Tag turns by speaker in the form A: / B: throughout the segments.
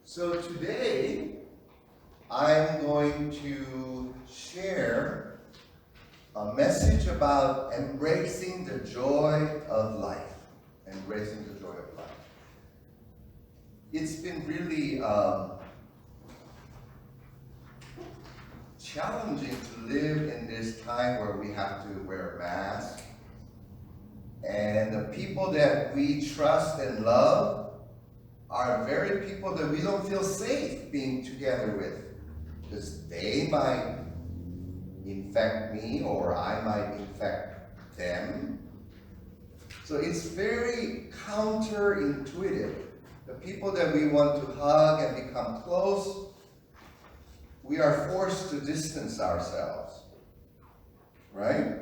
A: So today, I'm going to share a message about embracing the joy of life. Embracing the joy of life. It's been really challenging to live in this time where we have to wear masks. And the people that we trust and love are very people that we don't feel safe being together with, because they might infect me or I might infect them. So it's very counterintuitive. The people that we want to hug and become close, we are forced to distance ourselves, right?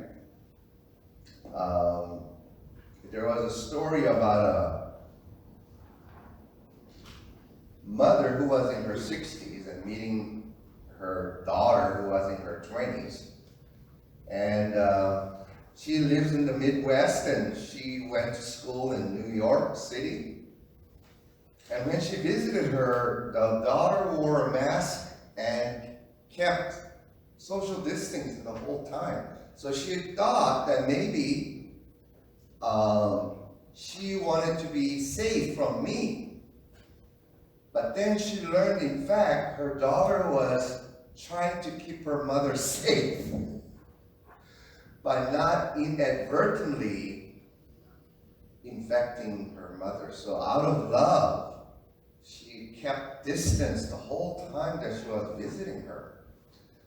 A: There was a story about a mother who was in her 60s and meeting her daughter who was in her 20s. And she lives in the Midwest and she went to school in New York City. And when she visited her, the daughter wore a mask and kept social distancing the whole time. So she thought that maybe she wanted to be safe from me. But then she learned, in fact, her daughter was trying to keep her mother safe by not inadvertently infecting her mother. So out of love, she kept distance the whole time that she was visiting her.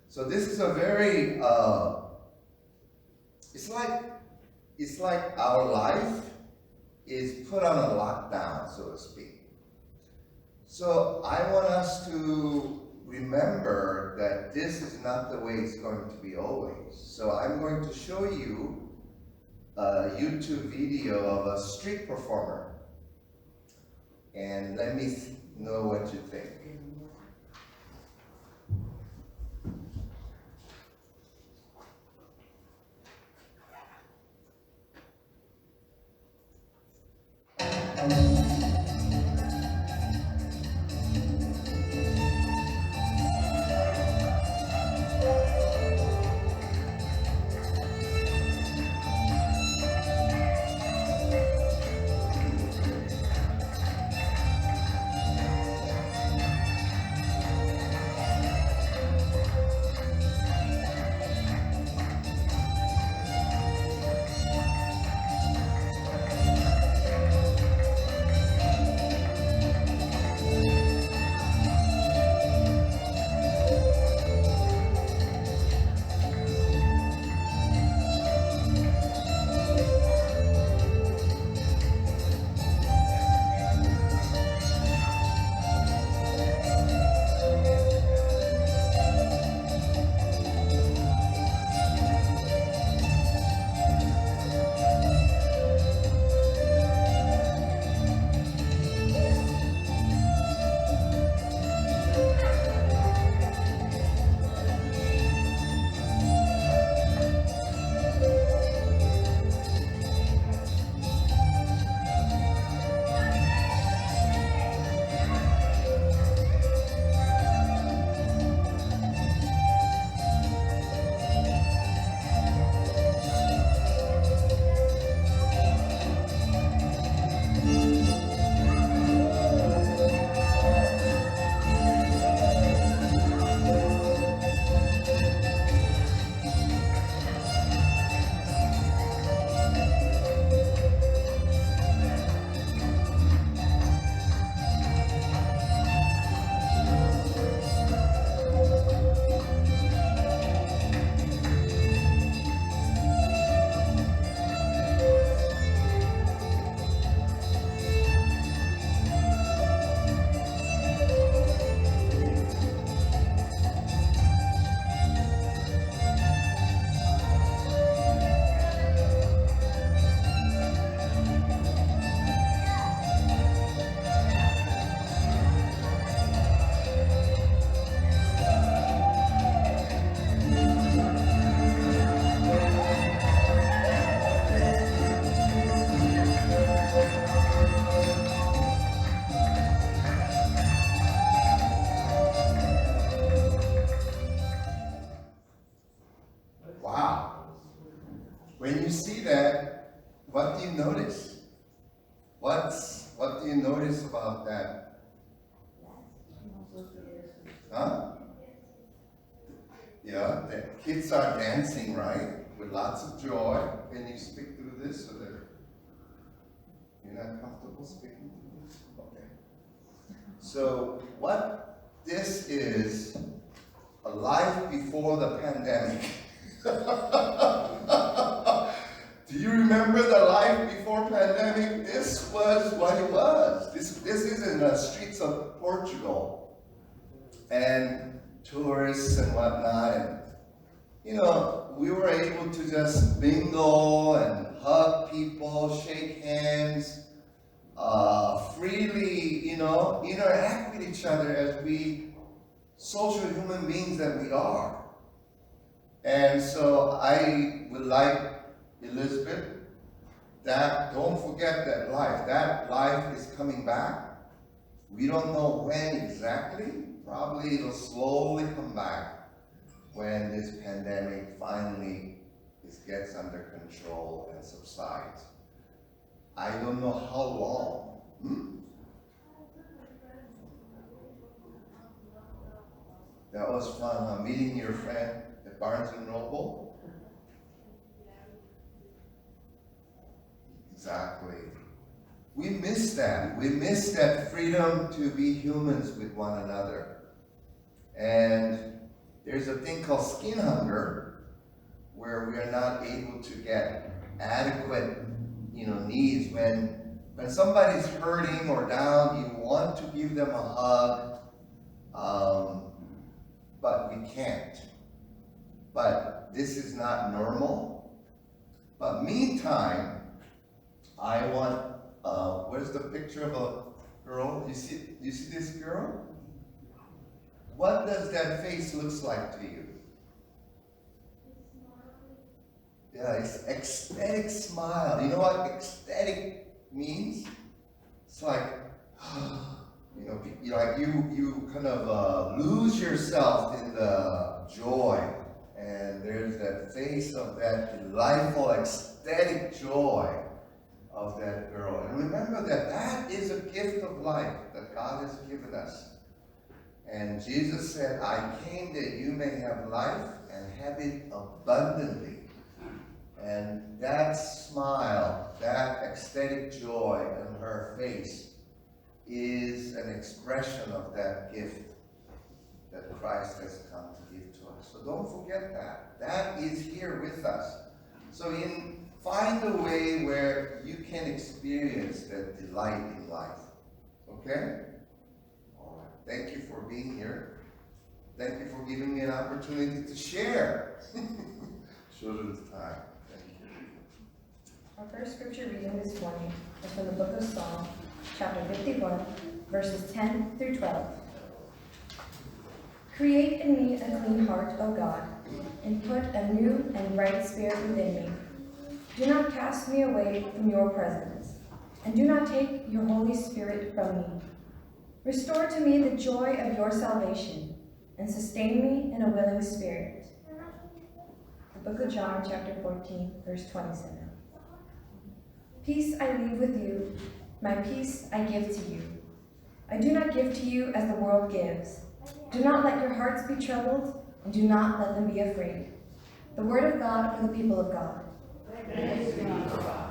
A: So this is a very, it's like our life is put on a lockdown, so to speak. So I want us to remember that this is not the way it's going to be always. So I'm going to show you a YouTube video of a street performer. And let me know what you think. you notice? What do you notice about that? Huh? Yeah, the kids are dancing, right? With lots of joy. Can you speak through this so that you're not comfortable speaking through this? Okay. So what this is, a life before the pandemic. Do you remember the life before pandemic? This was what it was. This is in the streets of Portugal. And tourists and whatnot. And, you know, we were able to just mingle and hug people, shake hands, freely, you know, interact with each other as we social human beings that we are. And so I would like Elizabeth, that don't forget that life is coming back. We don't know when exactly. Probably it'll slowly come back when this pandemic finally gets under control and subsides. I don't know how long. That was fun, meeting your friend at Barnes & Noble. Exactly. We miss that. We miss that freedom to be humans with one another. And there's a thing called skin hunger, where we are not able to get adequate, needs. When somebody's hurting or down, you want to give them a hug, but we can't. But this is not normal. But meantime, I want, where's the picture of a girl? You see this girl? What does that face look like to you? Yeah, it's ecstatic smile. You know what ecstatic means? It's like, you kind of lose yourself in the joy. And there's that face of that delightful, ecstatic joy of that girl. And remember that is a gift of life that God has given us. And Jesus said, I came that you may have life and have it abundantly. And that smile, that ecstatic joy in her face is an expression of that gift that Christ has come to give to us. So don't forget that. That is here with us. So find a way where you can experience that delight in life. Okay? All right. Thank you for being here. Thank you for giving me an opportunity to share children's time. Thank you.
B: Our first scripture reading this morning is from the book of Psalms, chapter 51, verses 10 through 12. Create in me a clean heart, O God, and put a new and right spirit within me. Do not cast me away from your presence, and do not take your Holy Spirit from me. Restore to me the joy of your salvation, and sustain me in a willing spirit. The book of John, chapter 14, verse 27. Peace I leave with you, my peace I give to you. I do not give to you as the world gives. Do not let your hearts be troubled, and do not let them be afraid. The word of God for the people of God. Praise be to God.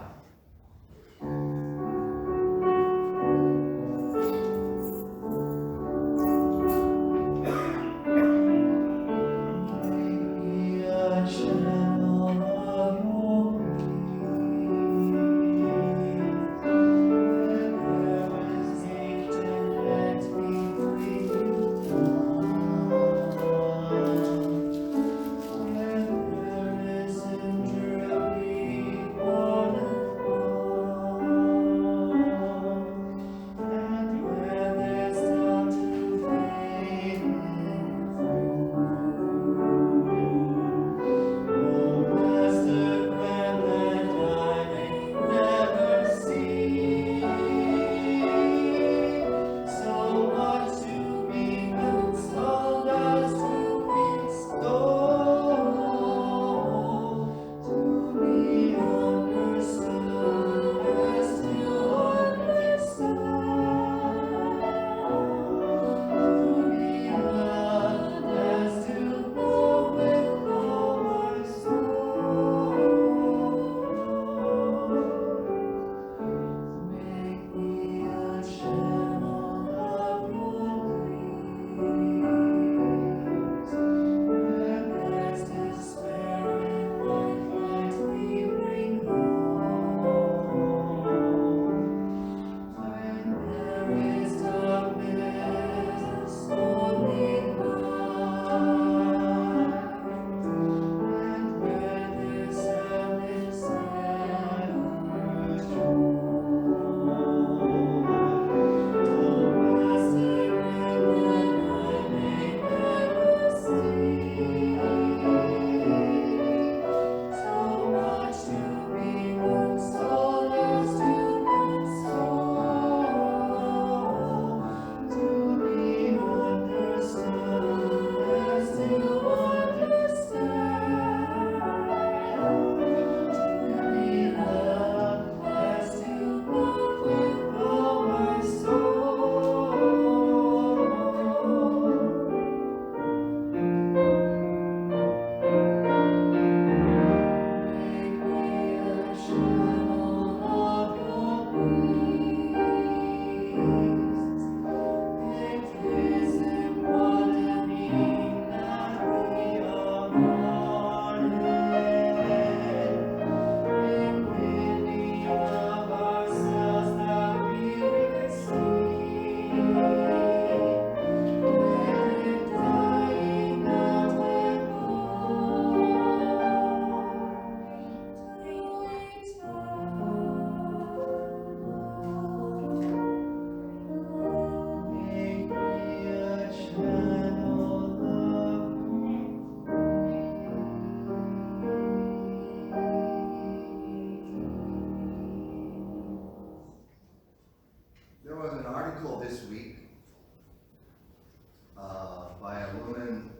A: this week by a woman,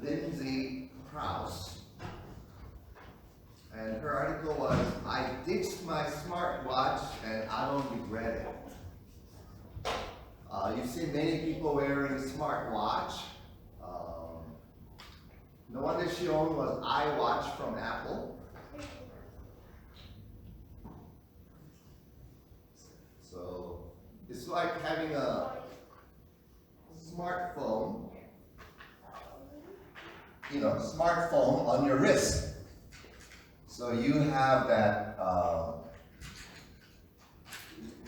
A: Lindsay Krause. And her article was, "I ditched my smartwatch and I don't regret it." You see many people wearing a smartwatch. The one that she owned was iWatch from Apple. So it's like having a smartphone, smartphone on your wrist. So you have that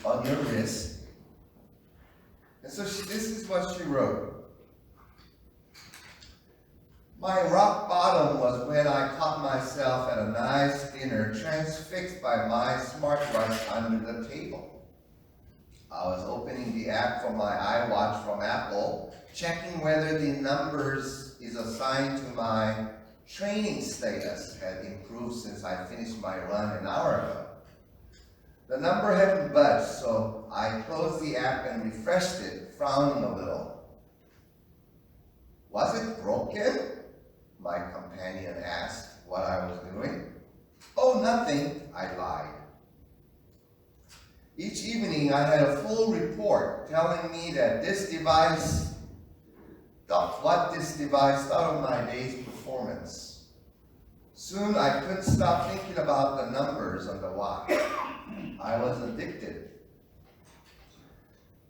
A: on your wrist. And so this is what she wrote. "My rock bottom was when I caught myself at a nice dinner transfixed by my smartwatch under the table. I was opening the app for my iWatch from Apple, checking whether the numbers is assigned to my training status had improved since I finished my run an hour ago. The number hadn't budged, so I closed the app and refreshed it, frowning a little. 'Was it broken?' my companion asked what I was doing. 'Oh, nothing,' I lied. Each evening I had a full report telling me that this device thought of my day's performance. Soon I couldn't stop thinking about the numbers on the watch. I was addicted.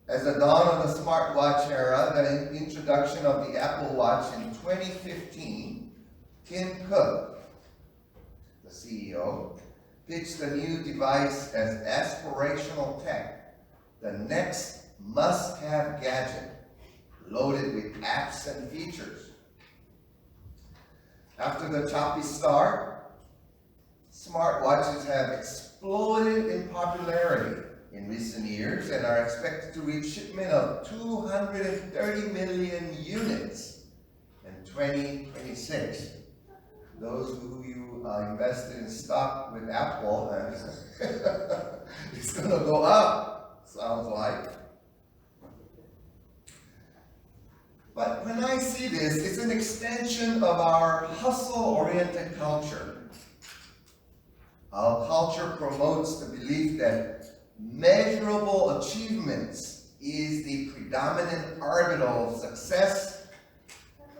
A: As the dawn of the smartwatch era, the introduction of the Apple Watch in 2015, Tim Cook, the CEO, pitched the new device as aspirational tech, the next must-have gadget, loaded with apps and features. After the choppy start, smartwatches have exploded in popularity in recent years and are expected to reach shipment of 230 million units in 2026. Those who you invested in stock with Apple, it's going to go up, sounds like. But when I see this, it's an extension of our hustle-oriented culture. Our culture promotes the belief that measurable achievements is the predominant arbiter of success,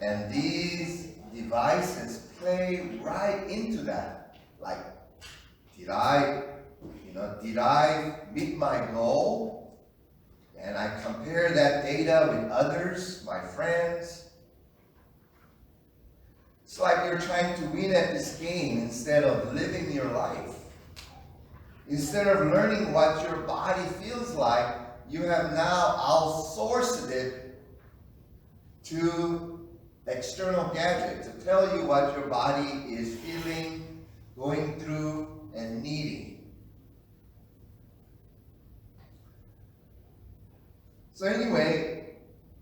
A: and these devices play right into that. Like, did I meet my goal? And I compare that data with others, my friends. It's like you're trying to win at this game instead of living your life. Instead of learning what your body feels like, you have now outsourced it to external gadgets to tell you what your body is feeling, going through, and needing. So anyway,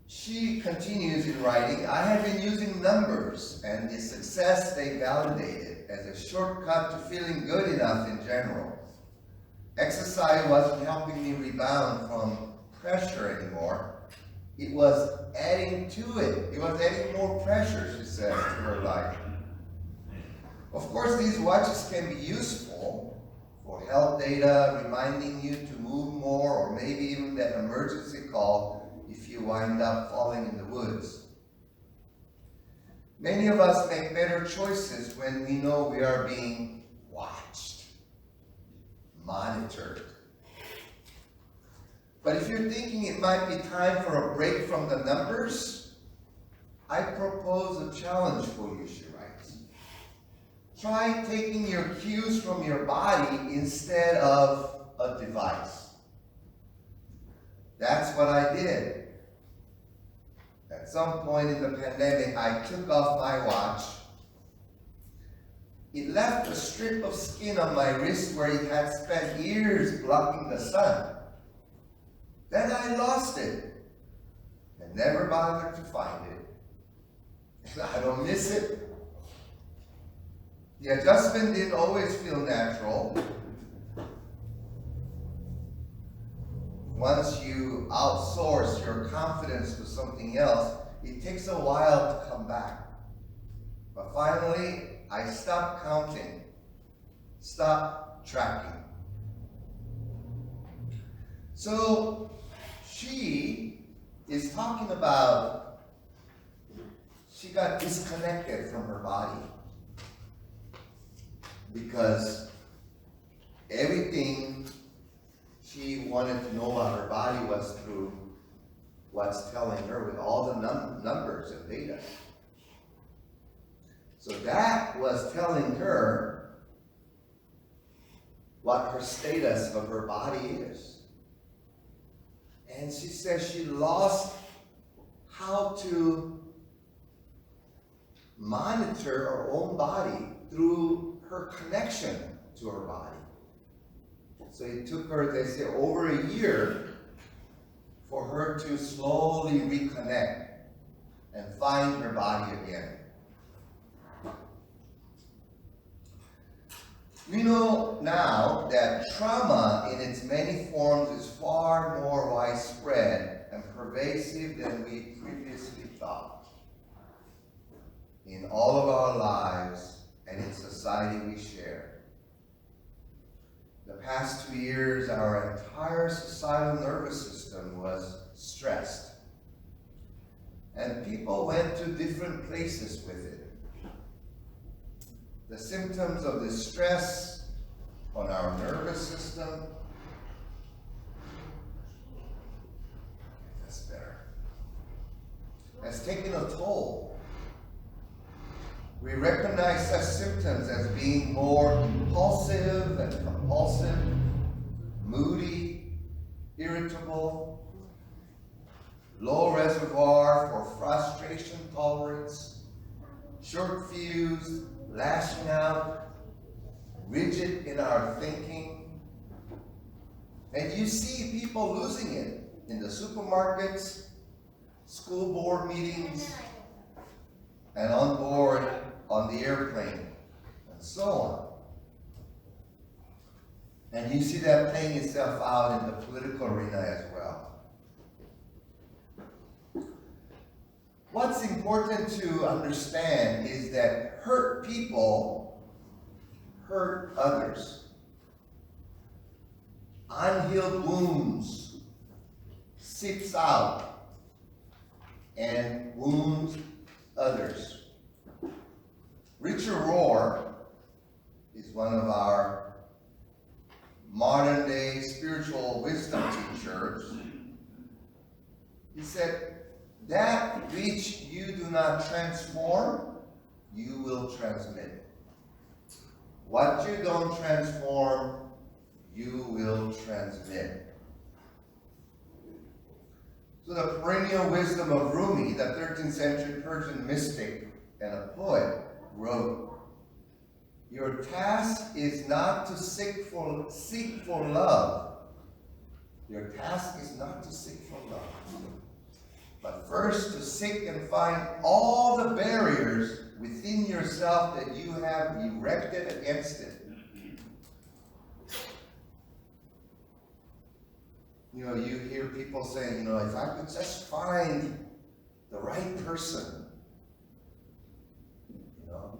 A: she continues in writing, "I have been using numbers and the success they validated as a shortcut to feeling good enough in general. Exercise wasn't helping me rebound from pressure anymore. It was adding to it. It was adding more pressure," she says, to her life. Of course, these watches can be useful for health data, reminding you to move more, or maybe even that emergency call if you wind up falling in the woods. Many of us make better choices when we know we are being watched, monitored. But if you're thinking it might be time for a break from the numbers, I propose a challenge for you, she writes. Try taking your cues from your body instead of a device. That's what I did. At some point in the pandemic, I took off my watch. It left a strip of skin on my wrist where it had spent years blocking the sun. Then I lost it and never bothered to find it. And I don't miss it. The adjustment didn't always feel natural. once you outsource your confidence to something else, it takes a while to come back. But finally, I stopped counting, stopped tracking. So she is talking about she got disconnected from her body because everything she wanted to know about her body was through what's telling her with all the numbers and data. So that was telling her what her status of her body is. And she says she lost how to monitor her own body through her connection to her body. So it took her, they say, over a year for her to slowly reconnect and find her body again. We know now that trauma in its many forms is far more widespread and pervasive than we previously thought. In all of our lives and in society we share. The past 2 years, our entire societal nervous system was stressed. And people went to different places with it. The symptoms of this stress on our nervous system, that's better, has taken a toll. We recognize such symptoms as being more impulsive and compulsive, moody, irritable, low reservoir for frustration tolerance, short fuse, lashing out, rigid in our thinking. And you see people losing it in the supermarkets, school board meetings, and on board on the airplane, and so on. And you see that playing itself out in the political arena as well. What's important to understand is that hurt people hurt others. Unhealed wounds seeps out and wounds others. Richard Rohr is one of our modern day spiritual wisdom teachers. He said, that which you do not transform, you will transmit. What you don't transform, you will transmit. So the perennial wisdom of Rumi, the 13th century Persian mystic and a poet, wrote, your task is not to seek for love. Your task is not to seek for love, but first to seek and find all the barriers within yourself that you have erected against it. You know, you hear people saying, you know, if I could just find the right person, you know,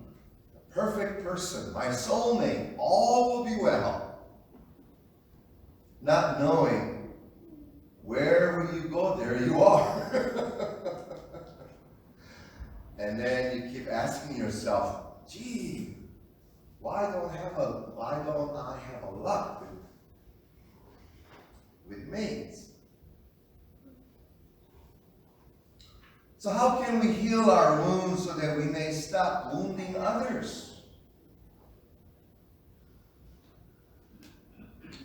A: the perfect person, my soulmate, all will be well. Not knowing wherever you go, there you are. And then you keep asking yourself, gee, why don't I have a luck with mates? So how can we heal our wounds so that we may stop wounding others?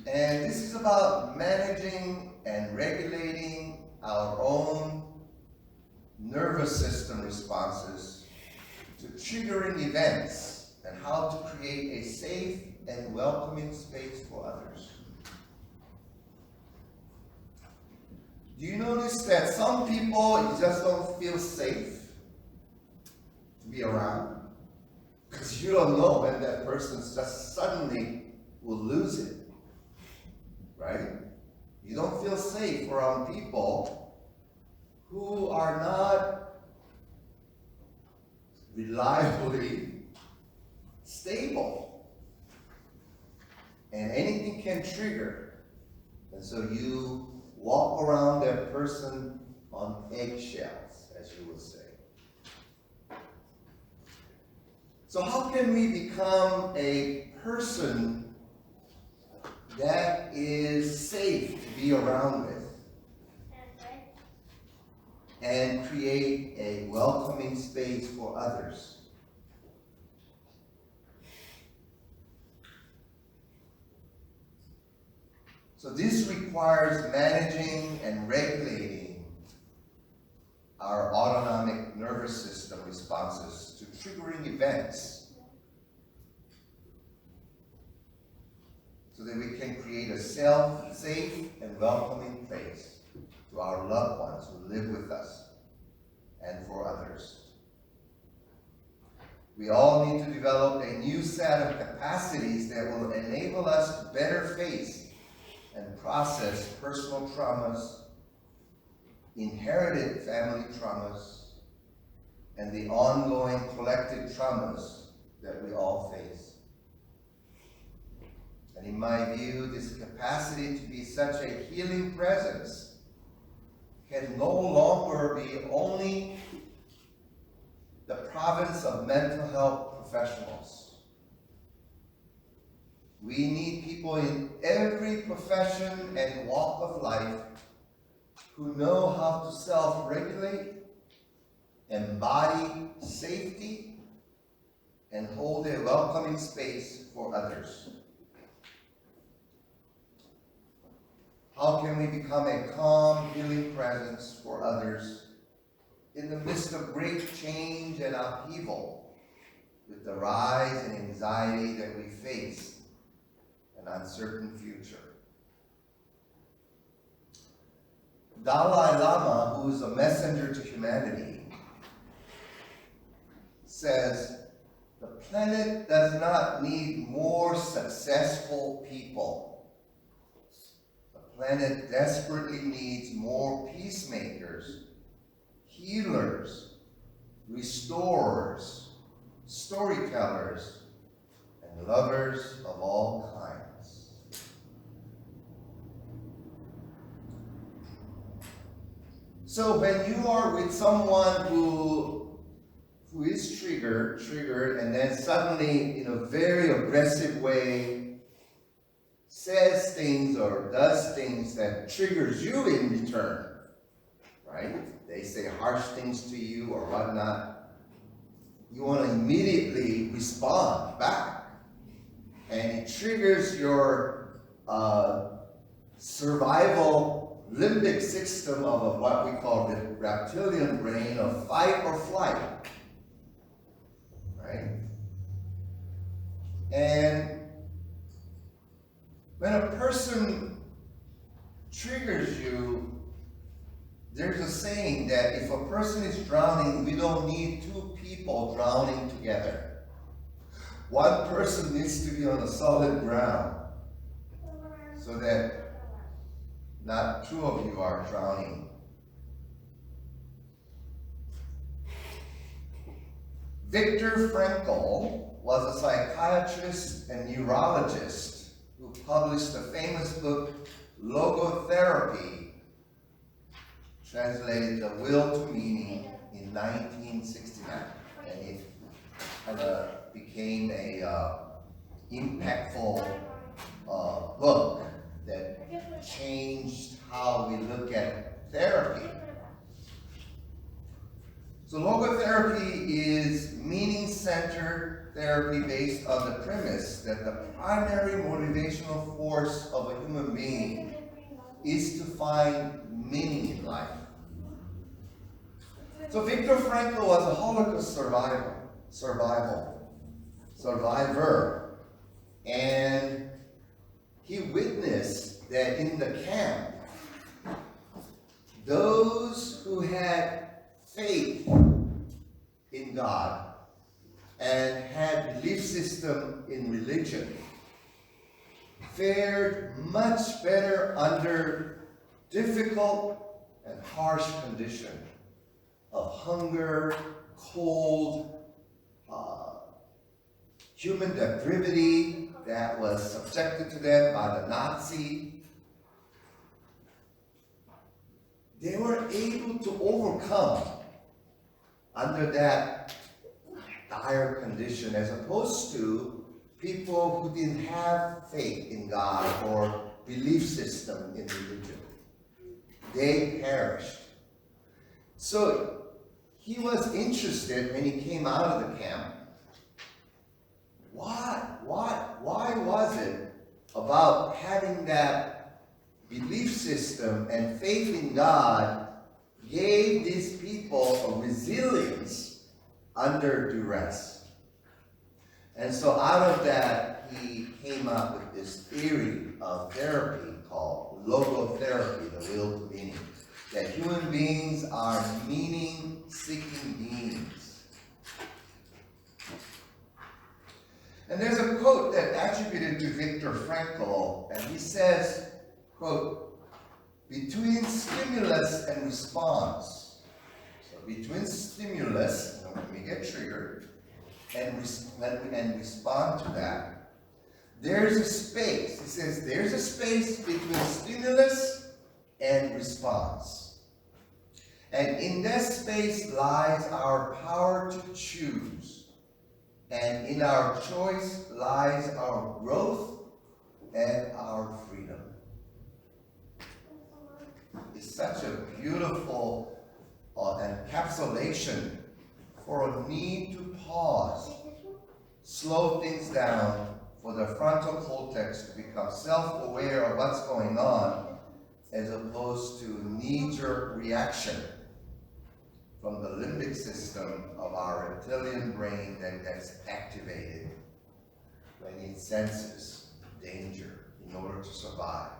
A: And this is about managing and regulating our own nervous system responses to triggering events and how to create a safe and welcoming space for others. Do you notice that some people you just don't feel safe to be around? Because you don't know when that person just suddenly will lose it, right? You don't feel safe around people who are not reliably stable. And anything can trigger. And so you walk around that person on eggshells, as you would say. So how can we become a person that is safe to be around with and create a welcoming space for others? So this requires managing and regulating our autonomic nervous system responses to triggering events so that we can create a safe and welcoming place to our loved ones who live with us and for others. We all need to develop a new set of capacities that will enable us to better face and process personal traumas, inherited family traumas, and the ongoing collective traumas that we all face. And in my view, this capacity to be such a healing presence can no longer be only the province of mental health professionals. We need people in every profession and walk of life who know how to self-regulate, embody safety, and hold a welcoming space for others. How can we become a calm, healing presence for others in the midst of great change and upheaval, with the rise in anxiety that we face? An uncertain future. Dalai Lama, who is a messenger to humanity, says the planet does not need more successful people. The planet desperately needs more peacemakers, healers, restorers, storytellers, and lovers of all kinds. So when you are with someone who is triggered, and then suddenly, in a very aggressive way, says things or does things that triggers you in return, right? They say harsh things to you or whatnot. You want to immediately respond back. And it triggers your survival limbic system of what we call the reptilian brain of fight or flight, right? And when a person triggers you, there's a saying that if a person is drowning, we don't need two people drowning together. One person needs to be on a solid ground so that not two of you are drowning. Viktor Frankl was a psychiatrist and neurologist who published the famous book Logotherapy, translated The Will to Meaning, in 1969. And it kind of became a impactful book that changed how we look at therapy. So logotherapy is meaning-centered therapy based on the premise that the primary motivational force of a human being is to find meaning in life. So Viktor Frankl was a Holocaust survivor, and he witnessed that in the camp, those who had faith in God and had belief system in religion fared much better under difficult and harsh condition of hunger, cold, human depravity that was subjected to them by the Nazi, they were able to overcome under that dire condition, as opposed to people who didn't have faith in God or belief system in religion. They perished. So he was interested when he came out of the camp. Why was it about having that belief system and faith in God gave these people a resilience under duress? And so out of that, he came up with this theory of therapy called logotherapy, the will to meaning. That human beings are meaning-seeking beings. And there's a quote that attributed to Viktor Frankl, and he says, quote, between stimulus and response, so between stimulus, when we get triggered, and respond to that, there's a space. He says there's a space between stimulus and response. And in that space lies our power to choose. And in our choice lies our growth and our freedom. It's such a beautiful encapsulation for a need to pause, slow things down, for the frontal cortex to become self-aware of what's going on, as opposed to knee-jerk reaction from the limbic system of our reptilian brain that gets activated when it senses danger in order to survive.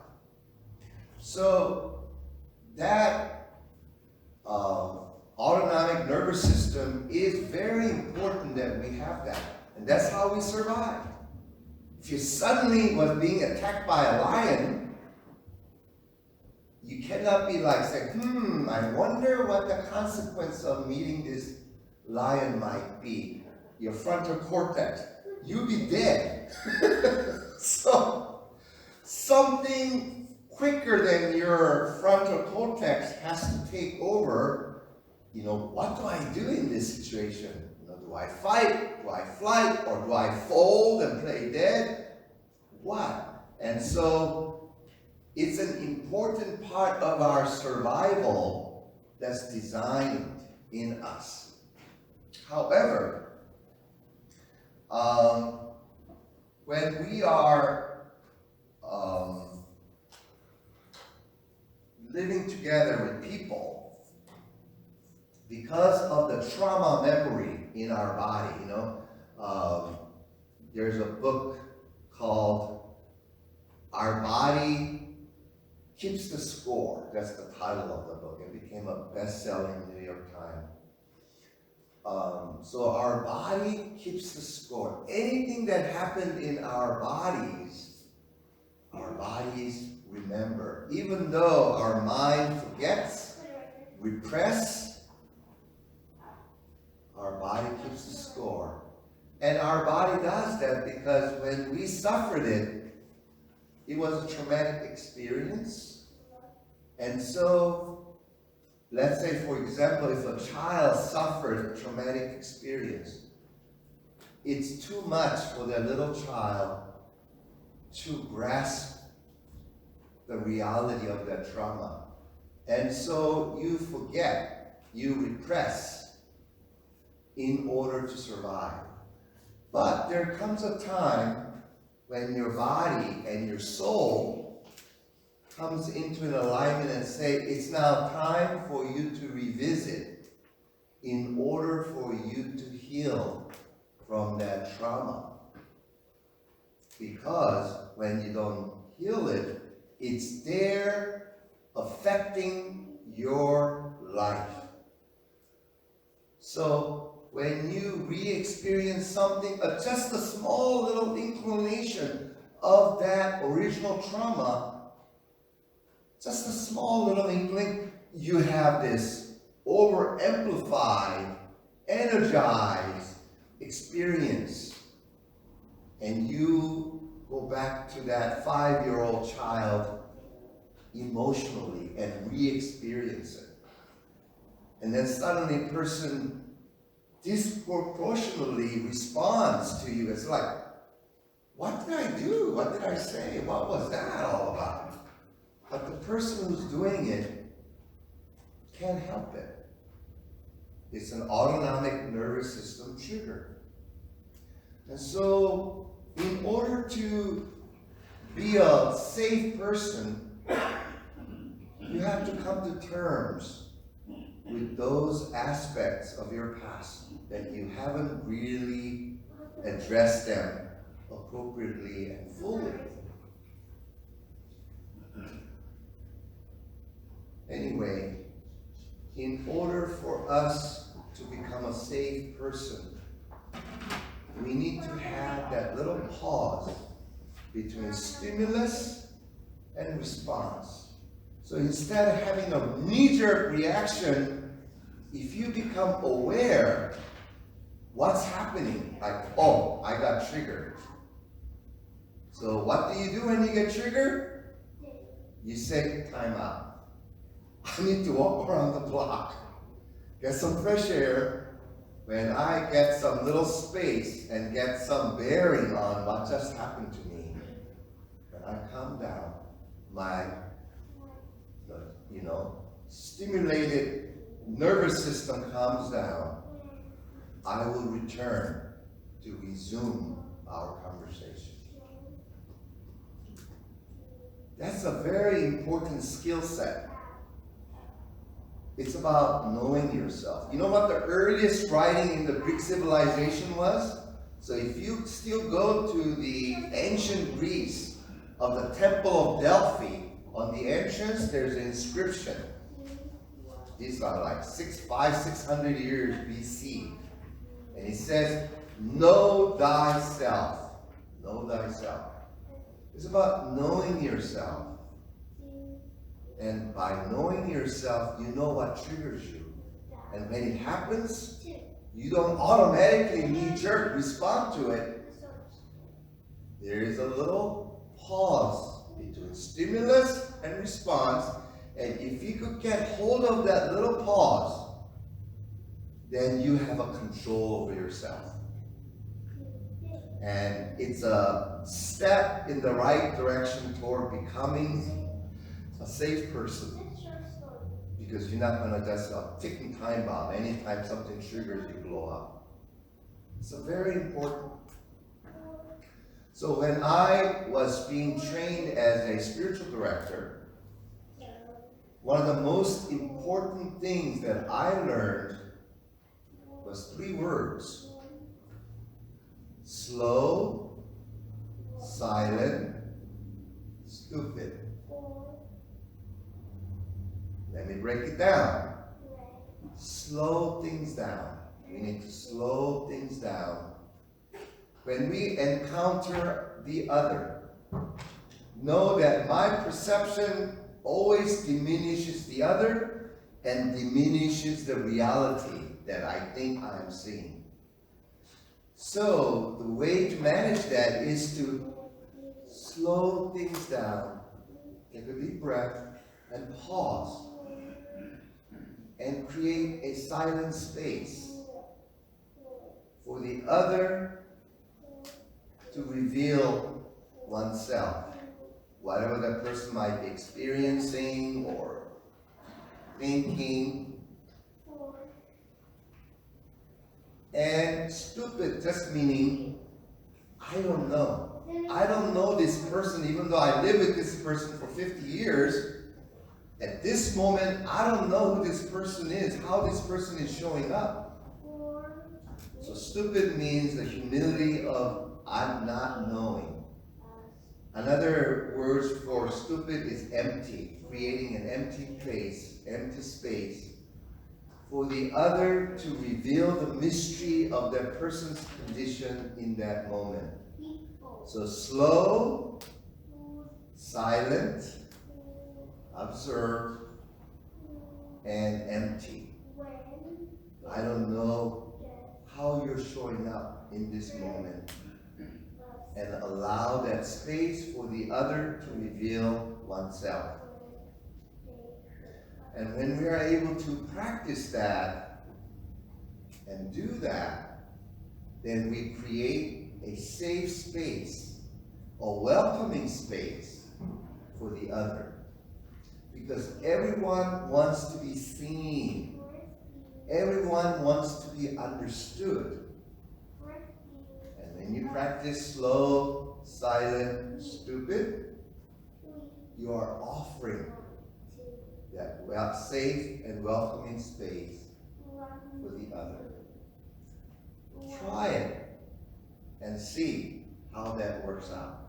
A: So that autonomic nervous system is very important that we have that. And that's how we survive. If you suddenly was being attacked by a lion, you cannot be like saying, I wonder what the consequence of meeting this lion might be. Your frontal cortex, you'll be dead. So something quicker than your frontal cortex has to take over. What do I do in this situation? Do I fight? Do I flight? Or do I fold and play dead? What? And so it's an important part of our survival that's designed in us. However, when we are living together with people, because of the trauma memory in our body, there's a book called Our Body Keeps the Score. That's the title of the book. It became a best-selling New York Times. So our body keeps the score. Anything that happened in our bodies remember. Even though our mind forgets, repress, our body keeps the score. And our body does that because when we suffered it, it was a traumatic experience. And so, let's say, for example, if a child suffered a traumatic experience, it's too much for that little child to grasp the reality of that trauma. And so you forget, you repress in order to survive. But there comes a time when your body and your soul comes into an alignment and say, it's now time for you to revisit in order for you to heal from that trauma. Because when you don't heal it, it's there affecting your life. So when you re-experience something, just a small little inclination of that original trauma, just a small little inkling, you have this over-amplified, energized experience. And you go back to that 5-year-old child emotionally and re-experience it. And then suddenly a person disproportionately responds to you. It's like, what did I do? What did I say? What was that all about? But the person who's doing it can't help it. It's an autonomic nervous system trigger. And so, in order to be a safe person, you have to come to terms with those aspects of your past that you haven't really addressed them appropriately and fully. Anyway, in order for us to become a safe person, we need to have that little pause between stimulus and response. So instead of having a knee-jerk reaction, if you become aware what's happening, like, oh, I got triggered. So what do you do when you get triggered? You say, time out. I need to walk around the block, get some fresh air. When I get some little space and get some bearing on what just happened to me, when I calm down, my stimulated nervous system calms down, I will return to resume our conversation. That's a very important skill set. It's about knowing yourself. You know what the earliest writing in the Greek civilization was? So if you still go to the ancient Greece of the Temple of Delphi, on the entrance there's an inscription. These are like 600 years BC. And it says, know thyself. Know thyself. It's about knowing yourself. And by knowing yourself, you know what triggers you. And when it happens, you don't automatically knee-jerk respond to it. There is a little pause between stimulus and response. And if you could get hold of that little pause, then you have a control over yourself. And it's a step in the right direction toward becoming a safe person, because you're not going to just a ticking time bomb. Anytime something triggers, you blow up. It's a very important. So when I was being trained as a spiritual director, one of the most important things that I learned was 3 words: slow, silent, stupid. Let me break it down. Slow things down. We need to slow things down. When we encounter the other, know that my perception always diminishes the other and diminishes the reality that I think I am seeing. So the way to manage that is to slow things down, take a deep breath, and pause. And create a silent space for the other to reveal oneself. Whatever that person might be experiencing or thinking. And stupid just meaning, I don't know. I don't know this person, even though I live with this person for 50 years. At this moment, I don't know who this person is, how this person is showing up. So stupid means the humility of I'm not knowing. Another word for stupid is empty, creating an empty space for the other to reveal the mystery of that person's condition in that moment. So slow, silent, observe, and empty. I don't know how you're showing up in this moment, and allow that space for the other to reveal oneself. And when we are able to practice that and do that, then we create a safe space, a welcoming space for the other. Because everyone wants to be seen. Everyone wants to be understood. And when you practice slow, silent, stupid, you are offering that safe and welcoming space for the other. Try it and see how that works out.